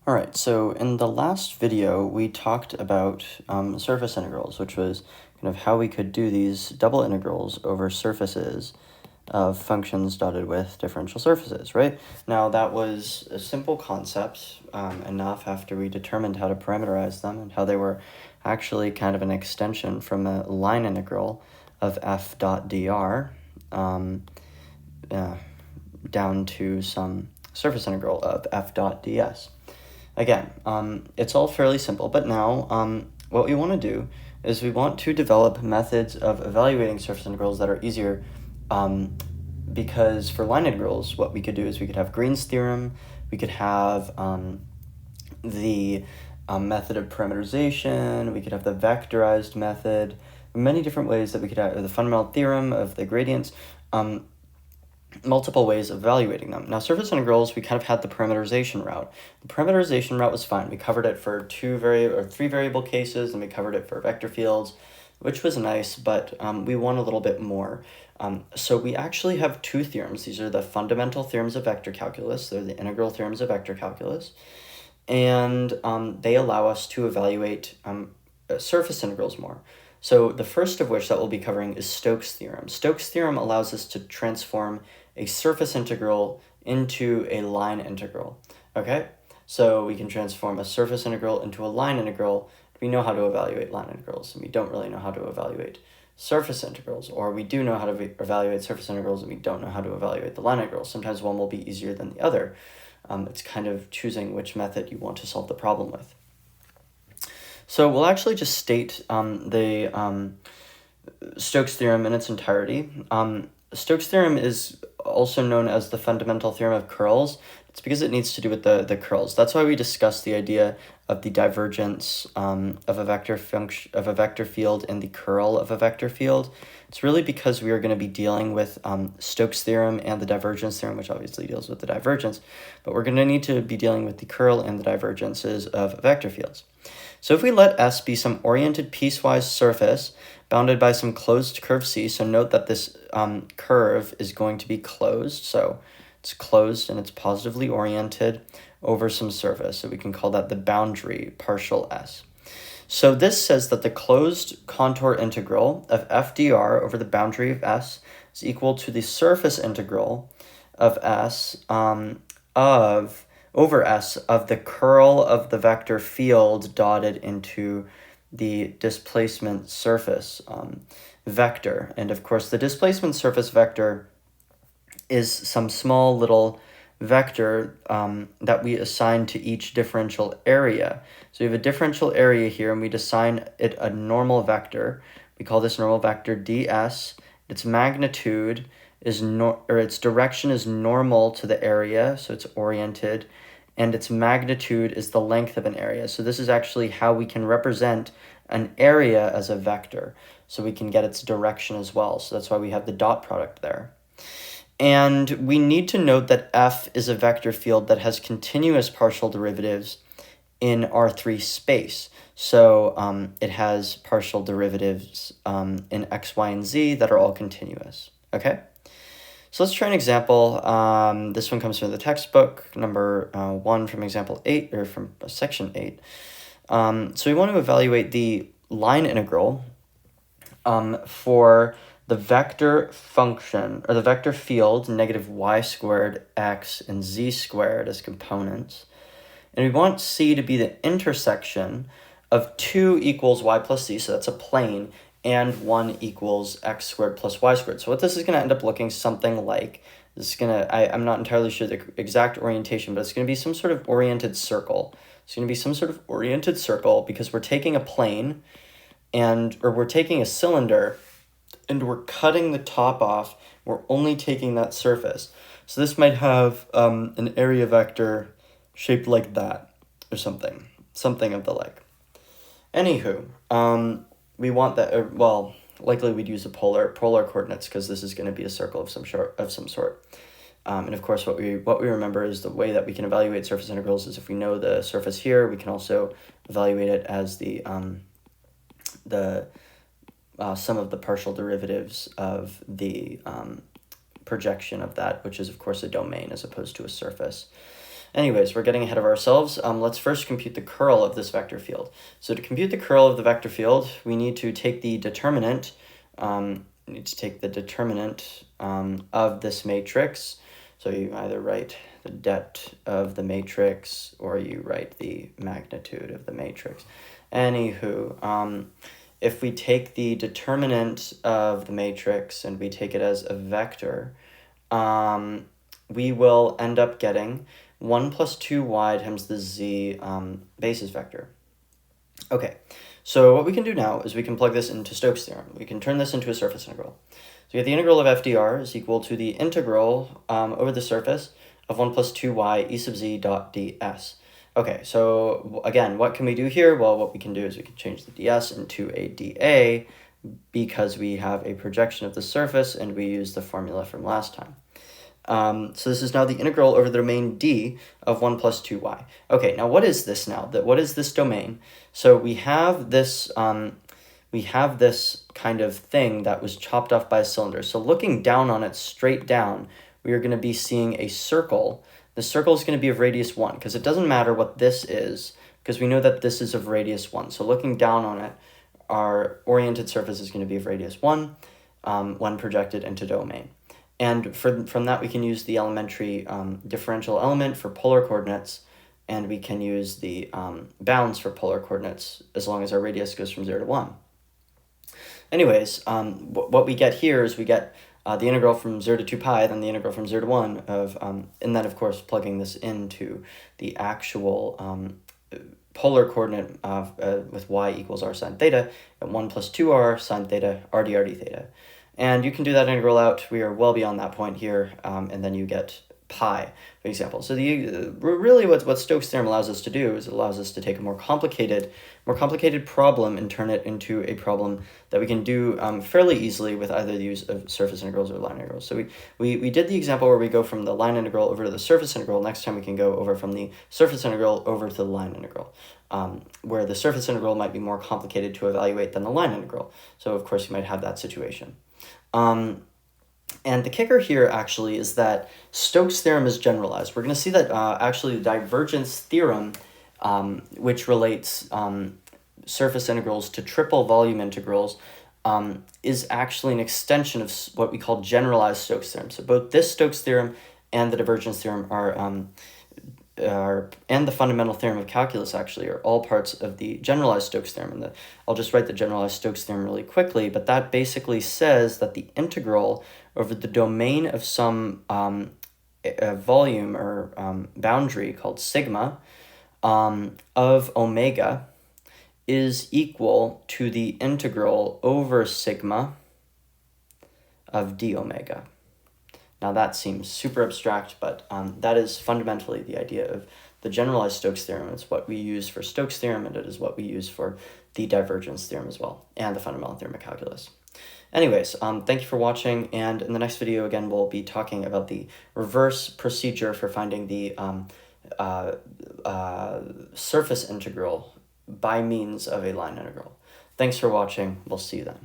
All right, so in the last video, we talked about surface integrals, which was kind of how we could do these double integrals over surfaces of functions dotted with differential surfaces, right? Now, that was a simple concept enough after we determined how to parameterize them and how they were actually kind of an extension from a line integral of f dot dr down to some surface integral of f dot ds. Again, it's all fairly simple, but now what we want to do is we want to develop methods of evaluating surface integrals that are easier because for line integrals, what we could do is we could have Green's theorem, we could have the method of parameterization, we could have the vectorized method, many different ways that we could have the fundamental theorem of the gradients, multiple ways of evaluating them. Now, surface integrals, we kind of had the parameterization route. The parameterization route was fine. We covered it for three variable cases, and we covered it for vector fields, which was nice, but we want a little bit more. So we actually have two theorems. These are the fundamental theorems of vector calculus. They're the integral theorems of vector calculus. And they allow us to evaluate surface integrals more. So the first of which that we'll be covering is Stoke's theorem. Stoke's theorem allows us to transform a surface integral into a line integral, okay? So we can transform a surface integral into a line integral. We know how to evaluate line integrals, and we don't really know how to evaluate surface integrals, or we do know how to evaluate surface integrals, and we don't know how to evaluate the line integrals. Sometimes one will be easier than the other. It's kind of choosing which method you want to solve the problem with. So we'll actually just state the Stoke's theorem in its entirety. Stoke's theorem is also known as the fundamental theorem of curls. It's because it needs to do with the curls. That's why we discussed the idea of the divergence of a vector field and the curl of a vector field. It's really because we are going to be dealing with Stoke's theorem and the divergence theorem, which obviously deals with the divergence, but we're going to need to be dealing with the curl and the divergences of vector fields. So if we let S be some oriented piecewise surface bounded by some closed curve C, so note that this curve is going to be closed, so it's closed and it's positively oriented over some surface, so we can call that the boundary partial S. So this says that the closed contour integral of f dr over the boundary of S is equal to the surface integral of S over S of the curl of the vector field dotted into the displacement surface vector. And of course, the displacement surface vector is some small little vector that we assign to each differential area. So we have a differential area here, and we assign it a normal vector. We call this normal vector ds. Its magnitude is its direction is normal to the area, so it's oriented, and its magnitude is the length of an area. So this is actually how we can represent an area as a vector, so we can get its direction as well. So that's why we have the dot product there. And we need to note that F is a vector field that has continuous partial derivatives in R3 space. So it has partial derivatives in x, y, and z that are all continuous, okay? So let's try an example. This one comes from the textbook, number 1 from example 8, or from section 8. So we want to evaluate the line integral for the vector function, or the vector field, negative y squared x and z squared as components. And we want C to be the intersection of 2 equals y plus z, so that's a plane, and 1 equals x squared plus y squared. So what this is going to end up looking something like, this is going to, I'm not entirely sure the exact orientation, but it's going to be some sort of oriented circle. It's going to be some sort of oriented circle because we're taking a plane, or we're taking a cylinder, and we're cutting the top off. We're only taking that surface. So this might have an area vector shaped like that, or something of the like. Anywho, we want that, likely we'd use the polar coordinates because this is going to be a circle of some sort. And of course, what we remember is the way that we can evaluate surface integrals is if we know the surface here, we can also evaluate it as the sum of the partial derivatives of the projection of that, which is of course a domain as opposed to a surface. Anyways, we're getting ahead of ourselves. Let's first compute the curl of this vector field. So to compute the curl of the vector field, we need to take the determinant, of this matrix. So you either write the det of the matrix or you write the magnitude of the matrix. Anywho, if we take the determinant of the matrix and we take it as a vector, we will end up getting 1 plus 2y times the z basis vector. Okay, so what we can do now is we can plug this into Stoke's theorem. We can turn this into a surface integral. So we get the integral of FDR is equal to the integral over the surface of 1 plus 2y e sub z dot ds. Okay, so again, what can we do here? Well, what we can do is we can change the ds into a dA because we have a projection of the surface and we use the formula from last time. So this is now the integral over the domain D of 1 plus 2y. Okay, now what is this now? What is this domain? So we have this kind of thing that was chopped off by a cylinder. So looking down on it straight down, we are going to be seeing a circle. The circle is going to be of radius 1 because it doesn't matter what this is because we know that this is of radius 1. So looking down on it, our oriented surface is going to be of radius 1 when projected into domain. And from that, we can use the elementary differential element for polar coordinates, and we can use the bounds for polar coordinates as long as our radius goes from 0 to 1. Anyways, what we get here is we get the integral from 0 to 2 pi, then the integral from 0 to 1 of, and then, of course, plugging this into the actual polar coordinate with y equals r sine theta, at 1 plus 2r sine theta, r d theta. And you can do that integral out. We are well beyond that point here, and then you get pi, for example. So really what Stokes' theorem allows us to do is it allows us to take a more complicated problem and turn it into a problem that we can do fairly easily with either the use of surface integrals or line integrals. So we did the example where we go from the line integral over to the surface integral. Next time we can go over from the surface integral over to the line integral, where the surface integral might be more complicated to evaluate than the line integral. So of course you might have that situation. And the kicker here actually is that Stokes' theorem is generalized. We're going to see that actually the divergence theorem, which relates surface integrals to triple volume integrals, is actually an extension of what we call generalized Stokes' theorem. So both this Stokes' theorem and the divergence theorem and the fundamental theorem of calculus actually are all parts of the generalized Stokes' theorem. And I'll just write the generalized Stokes' theorem really quickly, but that basically says that the integral over the domain of some volume or boundary called sigma of omega is equal to the integral over sigma of d omega. Now that seems super abstract, but that is fundamentally the idea of the generalized Stokes' theorem. It's what we use for Stokes' theorem, and it is what we use for the divergence theorem as well, and the fundamental theorem of calculus. Anyways, thank you for watching, and in the next video, again, we'll be talking about the reverse procedure for finding the surface integral by means of a line integral. Thanks for watching. We'll see you then.